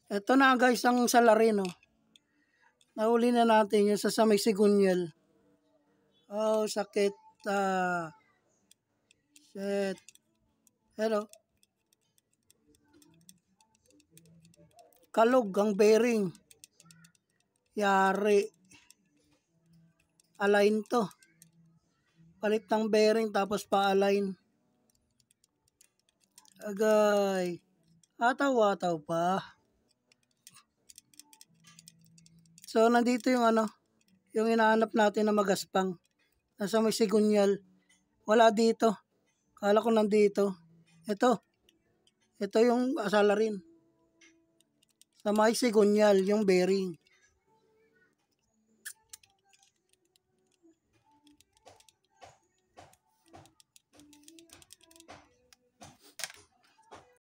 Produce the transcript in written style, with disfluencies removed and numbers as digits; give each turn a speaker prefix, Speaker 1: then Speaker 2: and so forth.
Speaker 1: Ito na guys ang salarin, oh. Nahuli na natin yung sa may sigunyal. Oh, sakit. Shit. Hello. Kalog ang bearing. Yari. Align to. Palit ng bearing tapos pa-align. Agay. Ataw-ataw pa. So, nandito yung yung hinahanap natin na magaspang. Nasa may sigunyal. Wala dito. Kala ko nandito. Ito. Ito yung salarin. Sa may sigunyal, yung bearing.